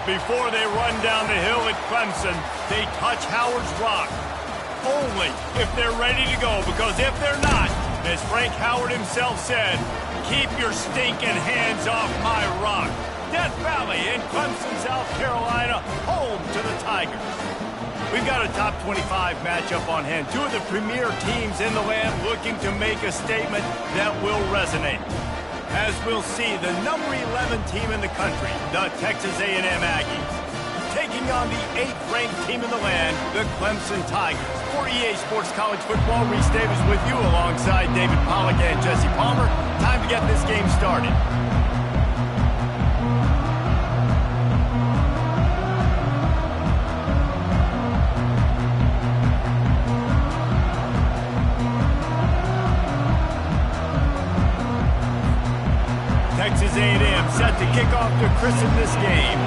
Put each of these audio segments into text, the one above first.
Before they run down the hill at Clemson, they touch Howard's rock. Only if they're ready to go, because if they're not, as Frank Howard himself said, keep your stinking hands off my rock. Death Valley in Clemson, South Carolina, home to the Tigers. We've got a top 25 matchup on hand. Two of the premier teams in the land looking to make a statement that will resonate. As we'll see, the number 11 team in the country, the Texas A&M Aggies, taking on the 8th-ranked team in the land, the Clemson Tigers. For EA Sports College Football, Reese Davis with you alongside David Pollack and Jesse Palmer. Time to get this game started. Texas A&M set to kick off to christen this game.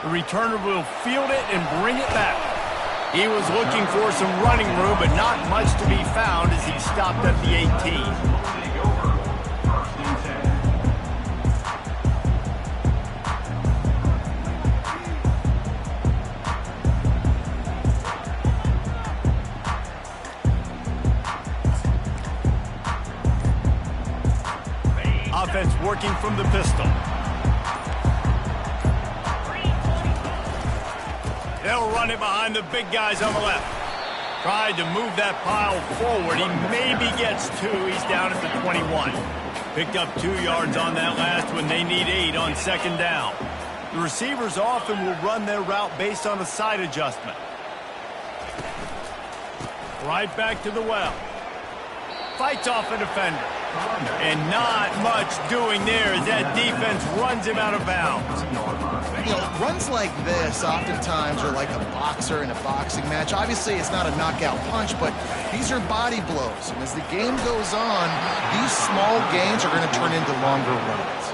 The returner will field it and bring it back. He was looking for some running room, but not much to be found as he stopped at the 18. Offense working from the pistol. They'll run it behind the big guys on the left. Tried to move that pile forward. He maybe gets 2. He's down at the 21. Picked up 2 yards on that last one. They need 8 on second down. The receivers often will run their route based on a side adjustment. Right back to the well. Fights off a defender. And not much doing there as that defense runs him out of bounds. You know, runs like this oftentimes are like a boxer in a boxing match. Obviously, it's not a knockout punch, but these are body blows. And as the game goes on, these small gains are going to turn into longer runs.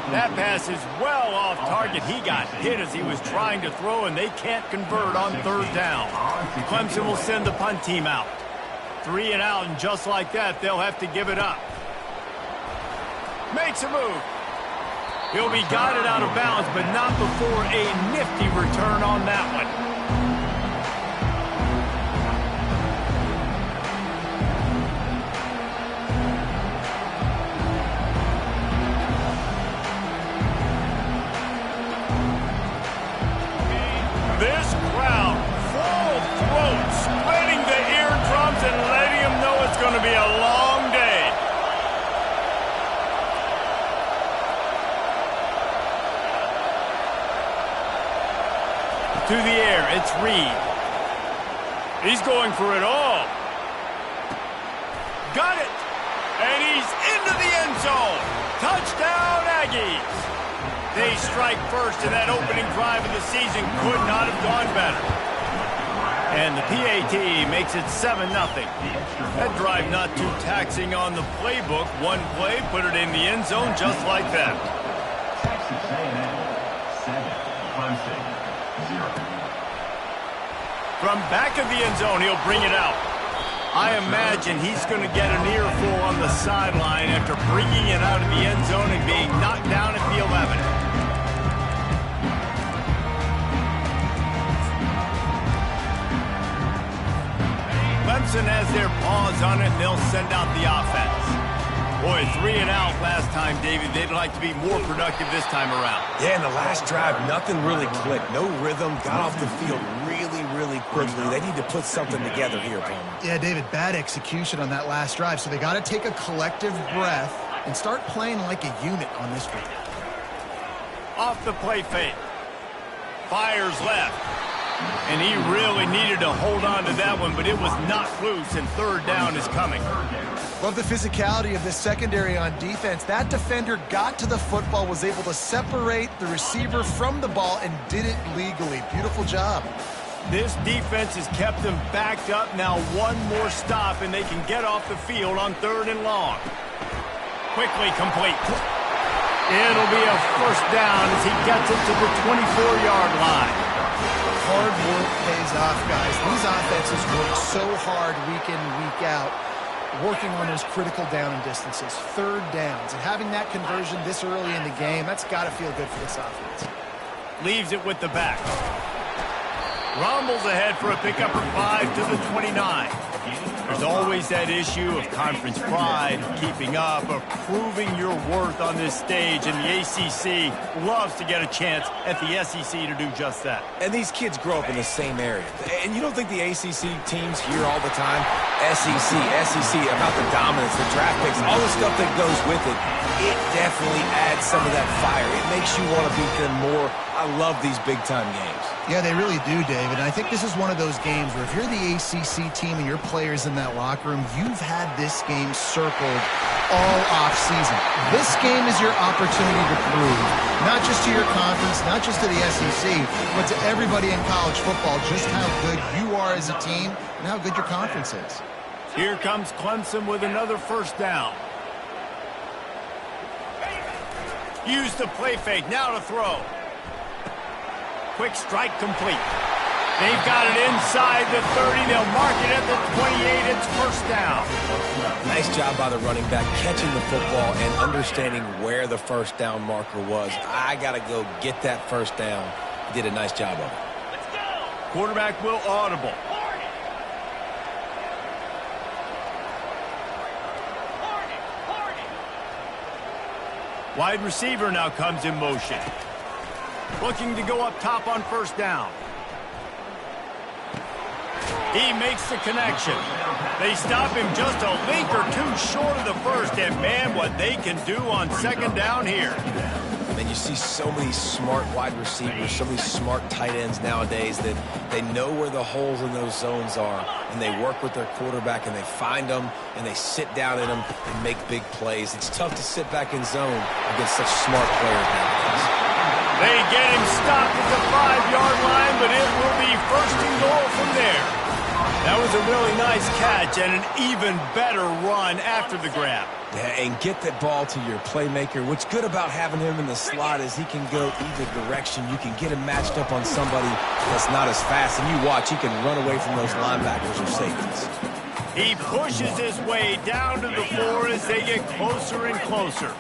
That pass is well off target. He got hit as he was trying to throw, and they can't convert on third down. Clemson will send the punt team out. 3 and out, and just like that, they'll have to give it up. Makes a move. He'll be guided out of bounds, but not before a nifty return on that one. This crowd, full throat, splitting the eardrums and letting them know it's going to be a long day. To the air, it's Reed. He's going for it all. Got it! And he's into the end zone. Touchdown, Aggies! They strike first, and that opening drive of the season could not have gone better. And the PAT makes it 7-0. That drive not too taxing on the playbook. One play, put it in the end zone just like that. Texas A&M 7, Clemson 0. From back of the end zone, he'll bring it out. I imagine he's going to get an earful on the sideline after bringing it out of the end zone and being knocked down at the 11. Clemson has their paws on it, and they'll send out the offense. Boy, 3 and out last time, David. They'd like to be more productive this time around. Yeah, in the last drive, nothing really clicked. No rhythm, got off the field really quickly. They need to put something together here, Palmer. Yeah, David, bad execution on that last drive, so they got to take a collective breath and start playing like a unit on this one. Off the play fake. Fires left. And he really needed to hold on to that one, but it was not loose, and third down is coming. Love the physicality of this secondary on defense. That defender got to the football, was able to separate the receiver from the ball, and did it legally. Beautiful job. This defense has kept them backed up. Now one more stop, and they can get off the field on 3rd and long. Quickly complete. It'll be a first down as he gets it to the 24-yard line. Hard work pays off, guys. These offenses work so hard week in and week out. working on those critical down and distances, third downs, and having that conversion this early in the game, that's got to feel good for this offense. Leaves it with the back. Rumbles ahead for a pickup of 5 to the 29. There's always that issue of conference pride, keeping up, of proving your worth on this stage, and the ACC loves to get a chance at the SEC to do just that. And these kids grow up in the same area. And you don't think the ACC teams hear all the time, SEC, about the dominance, the draft picks, all the stuff that goes with it. It definitely adds some of that fire. It makes you want to beat them more. I love these big-time games. Yeah, they really do, David. And I think this is one of those games where if you're the ACC team and your players in that locker room, you've had this game circled all off-season. This game is your opportunity to prove, not just to your conference, not just to the SEC, but to everybody in college football, just how good you are as a team and how good your conference is. Here comes Clemson with another first down. Use the play fake, now to throw. Quick strike complete. They've got it inside the 30. They'll mark it at the 28. It's first down. Nice job by the running back, catching the football and understanding where the first down marker was. I got to go get that first down. He did a nice job of it. Let's go. Quarterback will audible. Wide receiver now comes in motion. Looking to go up top on first down. He makes the connection. They stop him just a link or two short of the first, and man, what they can do on second down here. And you see so many smart wide receivers, so many smart tight ends nowadays that they know where the holes in those zones are, and they work with their quarterback, and they find them, and they sit down in them and make big plays. It's tough to sit back in zone against such smart players nowadays. They get him stopped at the 5-yard line, but it will be first and goal from there. That was a really nice catch and an even better run after the grab. Yeah, and get that ball to your playmaker. What's good about having him in the slot is he can go either direction. You can get him matched up on somebody that's not as fast, and you watch, he can run away from those linebackers or safeties. He pushes his way down to the 4 as they get closer and closer.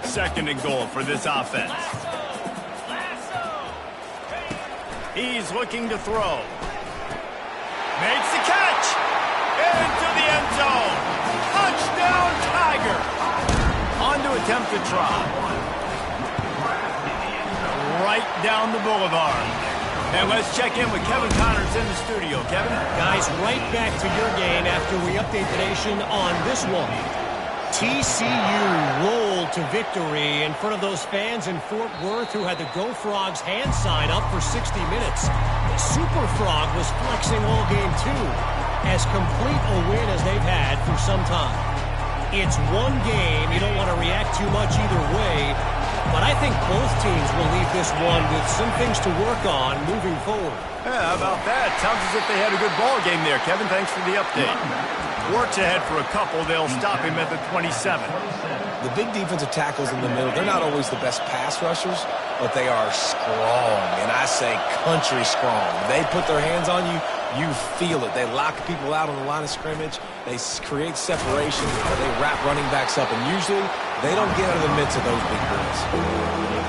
Second and goal for this offense. He's looking to throw. Makes the catch. Into the end zone. Touchdown, Tiger. On to attempt to try. Right down the boulevard. And let's check in with Kevin Connors in the studio. Kevin? Guys, right back to your game after we update the nation on this one. TCU rolled to victory in front of those fans in Fort Worth who had the Go Frogs hand sign up for 60 minutes. The Super Frog was flexing all game too, as complete a win as they've had for some time. It's one game. You don't want to react too much either way, but I think both teams will leave this one with some things to work on moving forward. Yeah, how about that? Sounds as if they had a good ball game there. Kevin, thanks for the update. Works ahead for a couple. They'll stop him at the 27. The big defensive tackles in the middle, they're not always the best pass rushers, but they are strong, and I say country strong. They put their hands on you, you feel it. They lock people out on the line of scrimmage. They create separation. They wrap running backs up, and usually they don't get out of the midst of those big boys.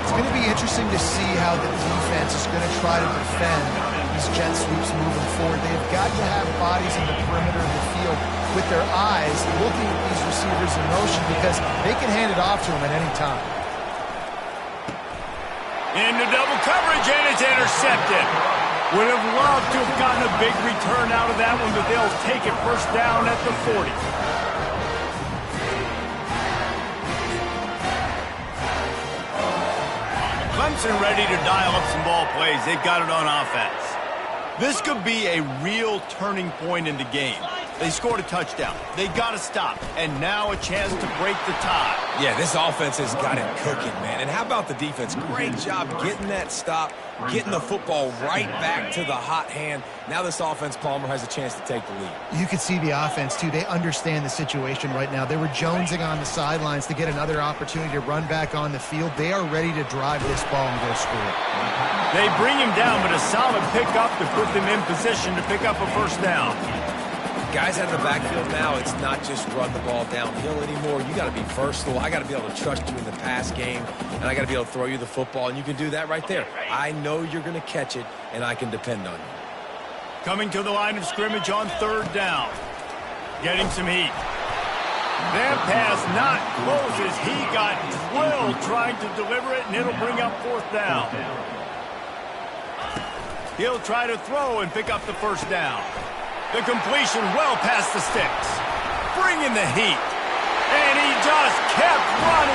It's going to be interesting to see how the defense is going to try to defend these jet sweeps moving forward. They've got to have bodies in the perimeter of the field with their eyes looking at these receivers in motion because they can hand it off to them at any time. Into double coverage, and it's intercepted. Would have loved to have gotten a big return out of that one, but they'll take it first down at the 40. Clemson ready to dial up some ball plays. They've got it on offense. This could be a real turning point in the game. They scored a touchdown. They got to stop. And now a chance to break the tie. Yeah, this offense has got it cooking, man. And how about the defense? Great job getting that stop, getting the football right back to the hot hand. Now this offense, Palmer, has a chance to take the lead. You could see the offense, too. They understand the situation right now. They were jonesing on the sidelines to get another opportunity to run back on the field. They are ready to drive this ball and go score. They bring him down, but a solid pickup to put them in position to pick up a first down. Guys out of the backfield now, it's not just run the ball downhill anymore. You got to be versatile. I got to be able to trust you in the pass game, and I got to be able to throw you the football, and you can do that right there. I know you're going to catch it, and I can depend on you. Coming to the line of scrimmage on 3rd down. Getting some heat. That pass not close as he got drilled trying to deliver it, and it'll bring up 4th down. He'll try to throw and pick up the 1st down. The completion well past the sticks. Bringing the heat. And he just kept running.